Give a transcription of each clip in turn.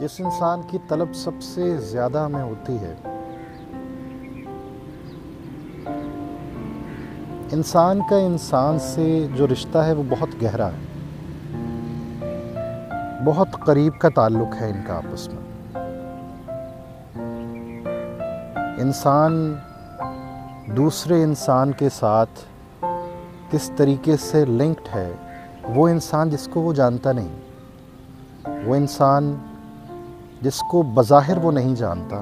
जिस इंसान की तलब सबसे ज़्यादा हमें होती है, इंसान का इंसान से जो रिश्ता है वो बहुत गहरा है, बहुत करीब का ताल्लुक़ है इनका आपस में। इंसान दूसरे इंसान के साथ किस तरीके से लिंक्ड है, वो इंसान जिसको वो जानता नहीं, वो इंसान जिसको बज़ाहिर वो नहीं जानता,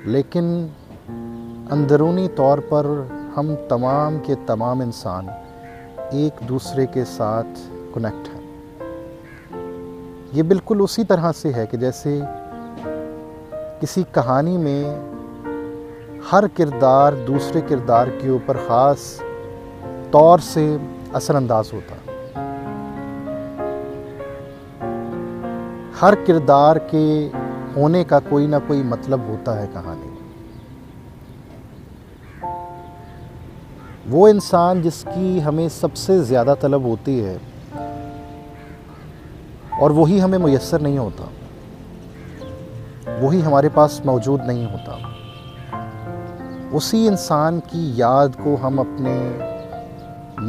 लेकिन अंदरूनी तौर पर हम तमाम के तमाम इंसान एक दूसरे के साथ कनेक्ट हैं। ये बिल्कुल उसी तरह से है कि जैसे किसी कहानी में हर किरदार दूसरे किरदार के ऊपर ख़ास तौर से असरअंदाज होता है। हर किरदार के होने का कोई ना कोई मतलब होता है कहानी में। वो इंसान जिसकी हमें सबसे ज़्यादा तलब होती है और वही हमें मुयस्सर नहीं होता, वही हमारे पास मौजूद नहीं होता, उसी इंसान की याद को हम अपने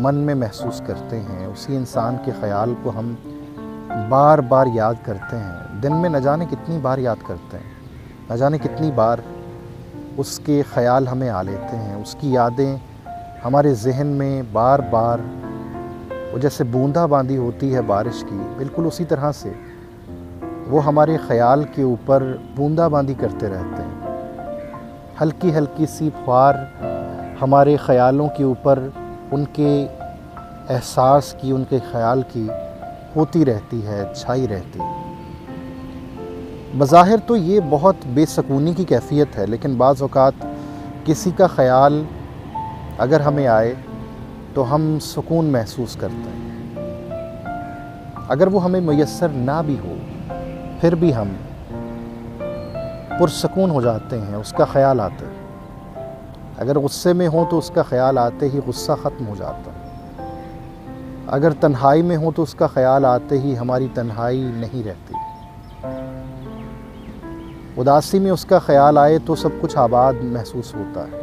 मन में महसूस करते हैं, उसी इंसान के ख़याल को हम बार बार याद करते हैं। दिन में न जाने कितनी बार याद करते हैं, न जाने कितनी बार उसके ख़याल हमें आ लेते हैं, उसकी यादें हमारे ज़हन में बार बार वो जैसे बूंदाबांदी होती है बारिश की, बिल्कुल उसी तरह से वो हमारे ख़याल के ऊपर बूंदाबांदी करते रहते हैं। हल्की हल्की सी फुहार हमारे ख़यालों के ऊपर उनके एहसास की, उनके ख़याल की होती रहती है, छाई रहती है। बज़ाहिर तो ये बहुत बेसकूनी की कैफ़ियत है, लेकिन बाज़ औक़ात किसी का ख़याल अगर हमें आए तो हम सुकून महसूस करते हैं। अगर वो हमें मुयस्सर ना भी हो, फिर भी हम पुरसकून हो जाते हैं, उसका ख़याल आता है। अगर गुस्से में हो तो उसका ख़याल आते ही गुस्सा ख़त्म हो जाता है। अगर तन्हाई में हो तो उसका ख़याल आते ही हमारी तन्हाई नहीं रहती। उदासी में उसका ख़याल आए तो सब कुछ आबाद महसूस होता है।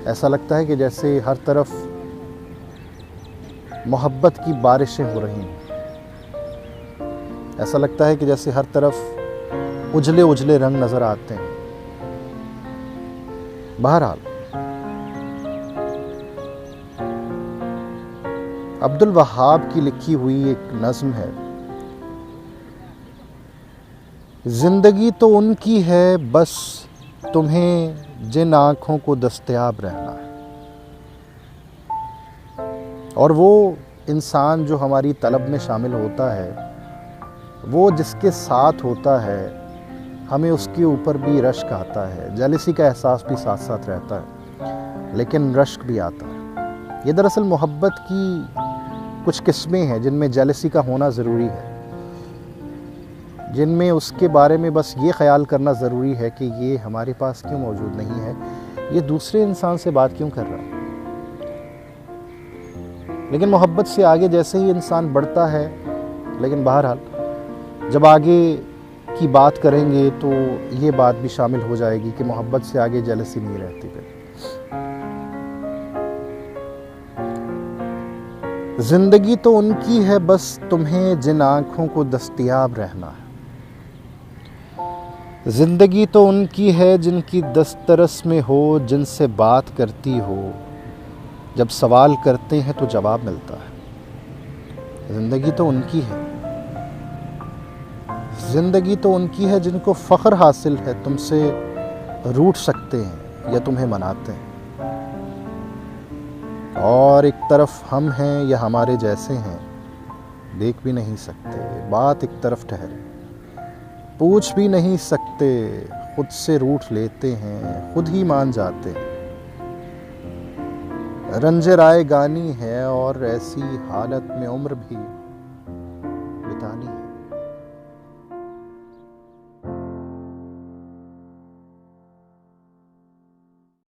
ऐसा लगता है कि जैसे हर तरफ मोहब्बत की बारिशें हो रही हैं। ऐसा लगता है कि जैसे हर तरफ उजले उजले रंग नज़र आते हैं। बहरहाल, अब्दुल वहाब की लिखी हुई एक नज़्म है, ज़िंदगी तो उनकी है बस तुम्हें जिन आँखों को दस्तयाब रहना है। और वो इंसान जो हमारी तलब में शामिल होता है, वो जिसके साथ होता है, हमें उसके ऊपर भी रश्क आता है। जेलसी का एहसास भी साथ साथ रहता है, लेकिन रश्क भी आता है। ये दरअसल मोहब्बत की कुछ किस्में हैं जिनमें जेलसी का होना ज़रूरी है, जिनमें उसके बारे में बस ये ख़याल करना ज़रूरी है कि ये हमारे पास क्यों मौजूद नहीं है, ये दूसरे इंसान से बात क्यों कर रहा है। लेकिन मोहब्बत से आगे जैसे ही इंसान बढ़ता है, लेकिन बहरहाल जब आगे की बात करेंगे तो ये बात भी शामिल हो जाएगी कि मोहब्बत से आगे जेलसी नहीं रहती। फिर ज़िंदगी तो उनकी है बस तुम्हें जिन आँखों को दस्तयाब रहना है। ज़िंदगी तो उनकी है जिनकी दस्तरस में हो, जिनसे बात करती हो, जब सवाल करते हैं तो जवाब मिलता है। ज़िंदगी तो उनकी है, ज़िंदगी तो उनकी है जिनको फ़ख्र हासिल है, तुमसे रूठ सकते हैं या तुम्हें मनाते हैं। और एक तरफ हम हैं या हमारे जैसे हैं, देख भी नहीं सकते, बात एक तरफ ठहरे, पूछ भी नहीं सकते, खुद से रूठ लेते हैं, खुद ही मान जाते हैं। रंजे राय गानी है और ऐसी हालत में उम्र भी